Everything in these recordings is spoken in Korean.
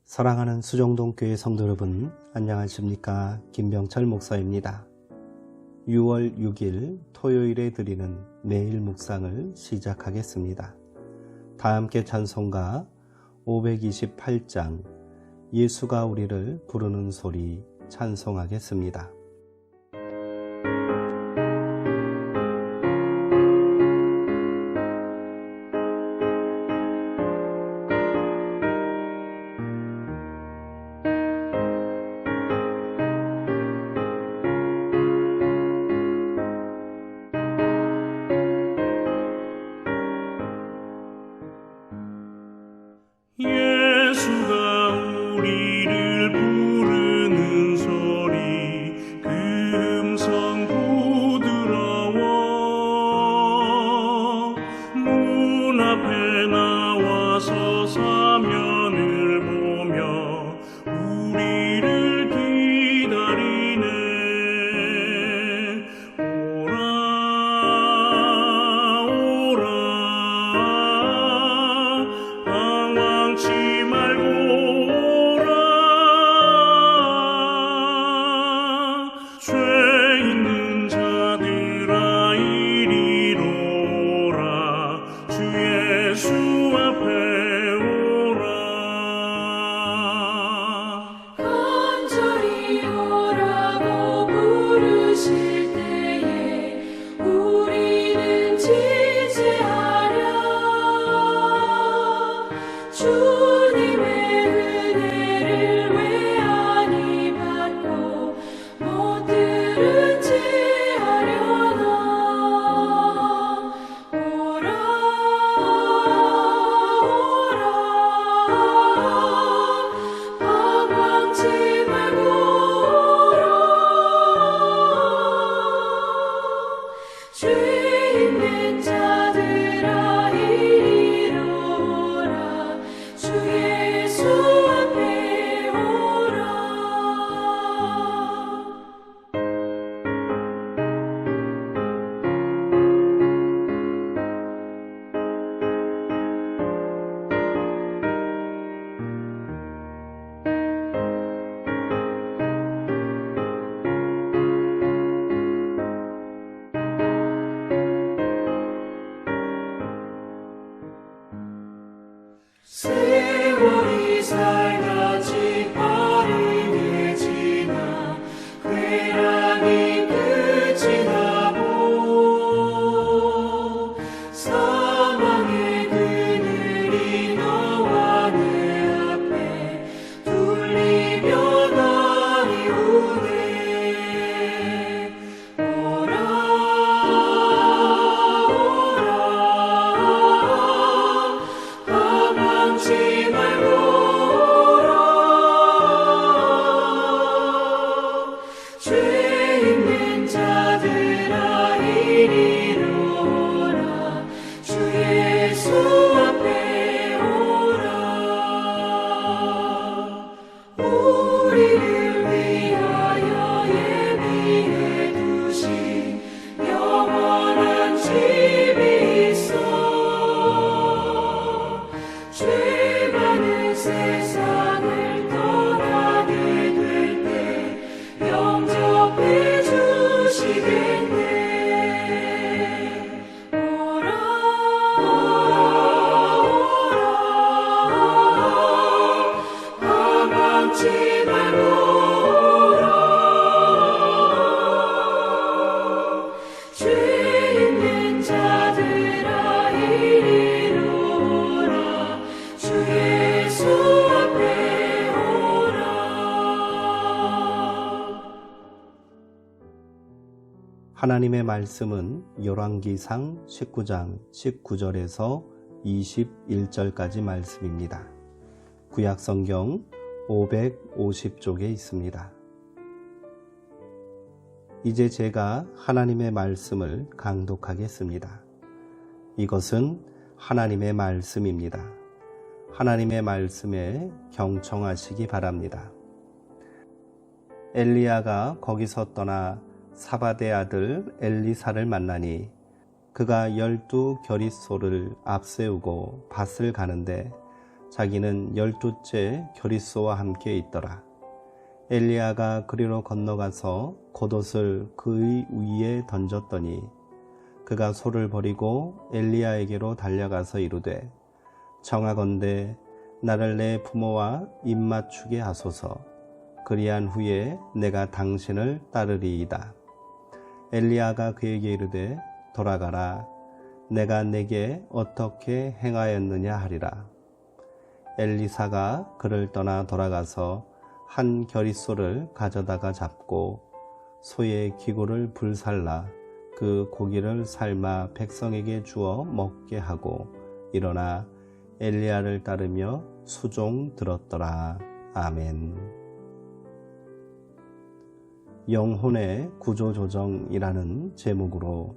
사랑하는 수정동교회 성도 여러분, 안녕하십니까? 김병철 목사입니다. 6월 6일 토요일에 드리는 매일 묵상을 시작하겠습니다. 다 함께 찬송가 528장 예수가 우리를 부르는 소리 찬송하겠습니다. 예수가 우리를 부르는 소리 그 음성 부드러워 문 앞에 나와서 사면을 보며 우리를 기다리네. 오라 오라 방황치 말고 오라. 죄 있는 자들아 이리로 오라. 주 예수 앞에 오라. 간절히 오라고 부르실 때에 우리는 지체하랴. 주님의 은혜를 왜 아니 받고 못 들은 채 하려나. 오라 오라 방황치 말고 오라. 죄 있는 자들아 이리로 오라. 주 예수 앞에 오라. 세월이 살같이 빠르게 지나 쾌락이 끝이 나고 사망의 그늘이 너와 내 앞에 둘리며 날이 오네. 오라 방황치 말고 오라. 죄 있는 자들아 이리로 오라. 주 예수 앞에 오라. 우리를 위하여 예비해 두신 영원한 집이 있어. 죄 많은 세상을 떠나게 될 때 영접해 주시겠네. 오라 오라 방황치 말고 오라. 죄 있는 자들아 이리로 오라. 주 예수 앞에 오라. 하나님의 말씀은 열왕기상 19장 19절에서 21절까지 말씀입니다. 구약성경 550쪽에 있습니다. 이제 제가 하나님의 말씀을 강독하겠습니다. 이것은 하나님의 말씀입니다. 하나님의 말씀에 경청하시기 바랍니다. 엘리야가 거기서 떠나 사바데 아들 엘리사를 만나니 그가 12 겨릿소를 앞세우고 밭을 가는데 자기는 12째 결의소와 함께 있더라. 엘리야가 그리로 건너가서 겉옷을 그의 위에 던졌더니 그가 소를 버리고 엘리야에게로 달려가서 이르되 청하건대 나를 내 부모와 입맞추게 하소서. 그리한 후에 내가 당신을 따르리이다. 엘리야가 그에게 이르되 돌아가라. 내가 내게 어떻게 행하였느냐 하리라. 엘리사가 그를 떠나 돌아가서 한 결의소를 가져다가 잡고 소의 기구를 불살라 그 고기를 삶아 백성에게 주어 먹게 하고 일어나 엘리야를 따르며 수종 들었더라. 아멘. 영혼의 구조조정이라는 제목으로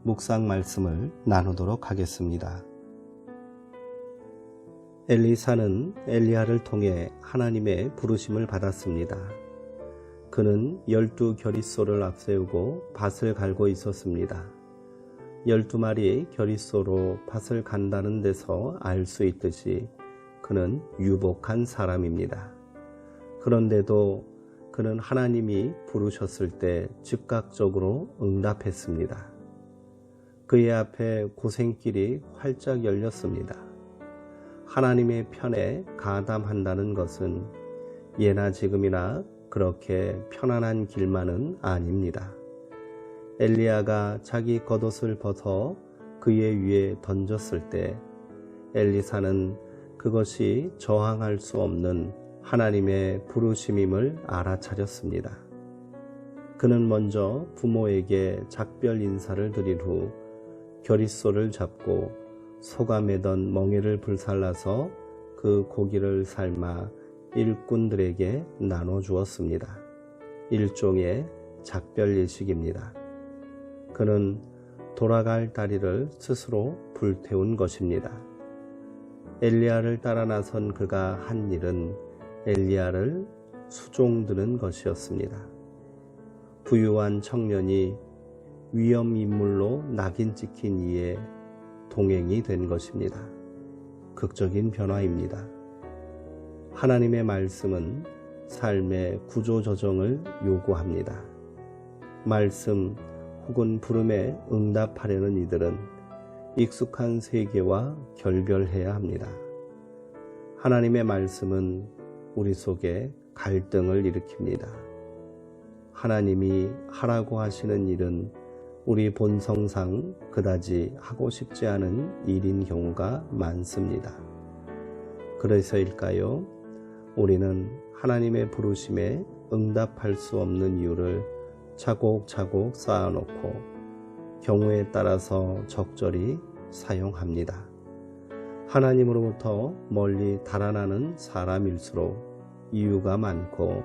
묵상 말씀을 나누도록 하겠습니다. 엘리사는 엘리야를 통해 하나님의 부르심을 받았습니다. 그는 12결의소를 앞세우고 밭을 갈고 있었습니다. 12마리 결의소로 밭을 간다는 데서 알 수 있듯이 그는 유복한 사람입니다. 그런데도 그는 하나님이 부르셨을 때 즉각적으로 응답했습니다. 그의 앞에 고생길이 활짝 열렸습니다. 하나님의 편에 가담한다는 것은 예나 지금이나 그렇게 편안한 길만은 아닙니다. 엘리야가 자기 겉옷을 벗어 그의 위에 던졌을 때 엘리사는 그것이 저항할 수 없는 하나님의 부르심임을 알아차렸습니다. 그는 먼저 부모에게 작별 인사를 드린 후 결의소를 잡고 소가 매던 멍에를 불살라서 그 고기를 삶아 일꾼들에게 나눠주었습니다. 일종의 작별 예식입니다. 그는 돌아갈 다리를 스스로 불태운 것입니다. 엘리야를 따라 나선 그가 한 일은 엘리야를 수종드는 것이었습니다. 부유한 청년이 위험인물로 낙인 찍힌 이에 동행이 된 것입니다. 극적인 변화입니다. 하나님의 말씀은 삶의 구조조정을 요구합니다. 말씀 혹은 부름에 응답하려는 이들은 익숙한 세계와 결별해야 합니다. 하나님의 말씀은 우리 속에 갈등을 일으킵니다. 하나님이 하라고 하시는 일은 우리 본성상 그다지 하고 싶지 않은 일인 경우가 많습니다. 그래서일까요? 우리는 하나님의 부르심에 응답할 수 없는 이유를 차곡차곡 쌓아놓고 경우에 따라서 적절히 사용합니다. 하나님으로부터 멀리 달아나는 사람일수록 이유가 많고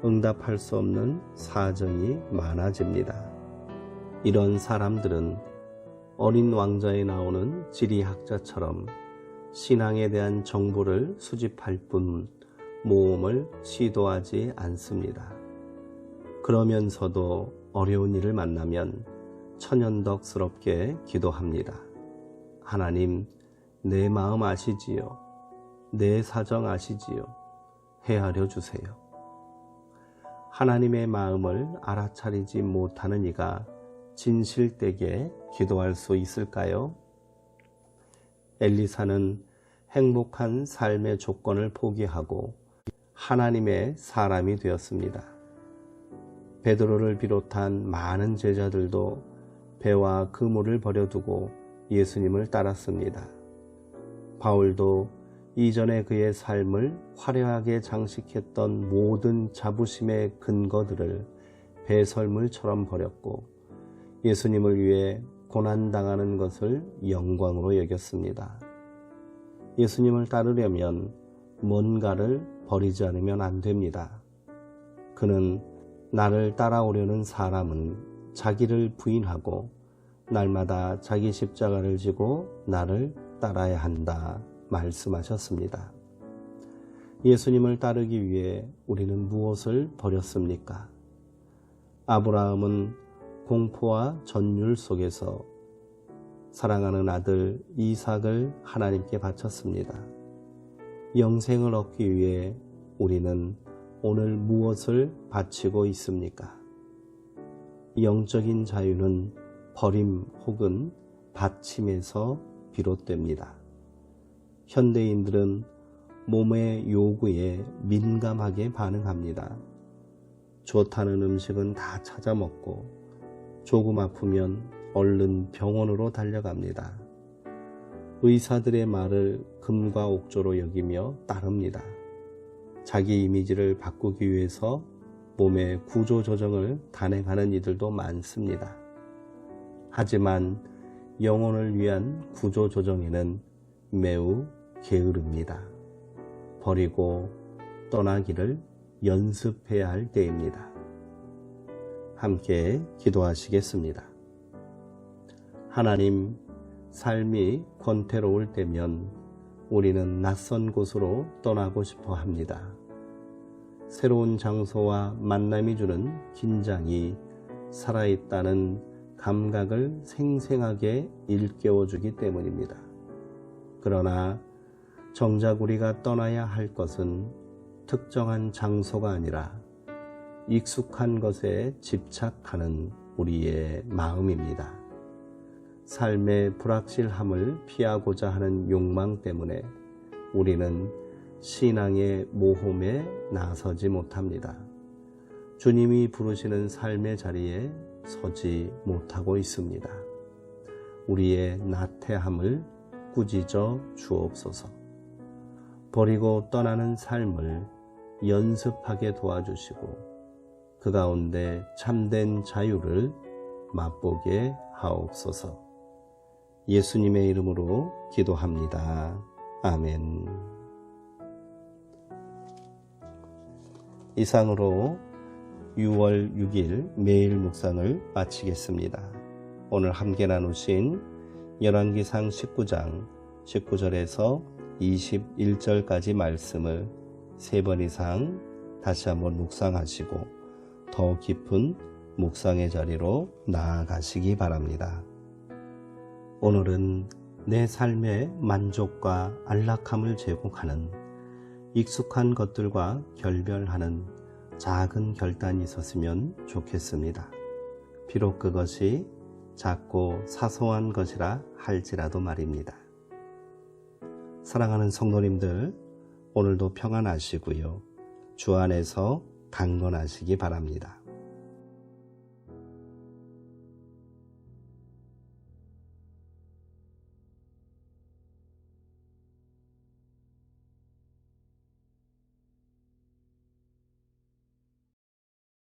응답할 수 없는 사정이 많아집니다. 이런 사람들은 어린 왕자에 나오는 지리학자처럼 신앙에 대한 정보를 수집할 뿐 모험을 시도하지 않습니다. 그러면서도 어려운 일을 만나면 천연덕스럽게 기도합니다. 하나님, 내 마음 아시지요? 내 사정 아시지요? 헤아려 주세요. 하나님의 마음을 알아차리지 못하는 이가 진실되게 기도할 수 있을까요? 엘리사는 행복한 삶의 조건을 포기하고 하나님의 사람이 되었습니다. 베드로를 비롯한 많은 제자들도 배와 그물을 버려두고 예수님을 따랐습니다. 바울도 이전에 그의 삶을 화려하게 장식했던 모든 자부심의 근거들을 배설물처럼 버렸고 예수님을 위해 고난당하는 것을 영광으로 여겼습니다. 예수님을 따르려면 뭔가를 버리지 않으면 안 됩니다. 그는 나를 따라오려는 사람은 자기를 부인하고 날마다 자기 십자가를 지고 나를 따라야 한다 말씀하셨습니다. 예수님을 따르기 위해 우리는 무엇을 버렸습니까? 아브라함은 공포와 전율 속에서 사랑하는 아들 이삭을 하나님께 바쳤습니다. 영생을 얻기 위해 우리는 오늘 무엇을 바치고 있습니까? 영적인 자유는 버림 혹은 바침에서 비롯됩니다. 현대인들은 몸의 요구에 민감하게 반응합니다. 좋다는 음식은 다 찾아 먹고 조금 아프면 얼른 병원으로 달려갑니다. 의사들의 말을 금과 옥조로 여기며 따릅니다. 자기 이미지를 바꾸기 위해서 몸의 구조 조정을 단행하는 이들도 많습니다. 하지만 영혼을 위한 구조 조정에는 매우 게으릅니다. 버리고 떠나기를 연습해야 할 때입니다. 함께 기도하시겠습니다. 하나님, 삶이 권태로울 때면 우리는 낯선 곳으로 떠나고 싶어 합니다. 새로운 장소와 만남이 주는 긴장이 살아있다는 감각을 생생하게 일깨워주기 때문입니다. 그러나 정작 우리가 떠나야 할 것은 특정한 장소가 아니라 익숙한 것에 집착하는 우리의 마음입니다. 삶의 불확실함을 피하고자 하는 욕망 때문에 우리는 신앙의 모험에 나서지 못합니다. 주님이 부르시는 삶의 자리에 서지 못하고 있습니다. 우리의 나태함을 꾸짖어 주옵소서. 버리고 떠나는 삶을 연습하게 도와주시고 그 가운데 참된 자유를 맛보게 하옵소서. 예수님의 이름으로 기도합니다. 아멘. 이상으로 6월 6일 매일 묵상을 마치겠습니다. 오늘 함께 나누신 열왕기상 19장 19절에서 21절까지 말씀을 3번 이상 다시 한번 묵상하시고 더 깊은 묵상의 자리로 나아가시기 바랍니다. 오늘은 내 삶의 만족과 안락함을 제공하는 익숙한 것들과 결별하는 작은 결단이 있었으면 좋겠습니다. 비록 그것이 작고 사소한 것이라 할지라도 말입니다. 사랑하는 성도님들, 오늘도 평안하시고요. 주 안에서 강건하시기 바랍니다.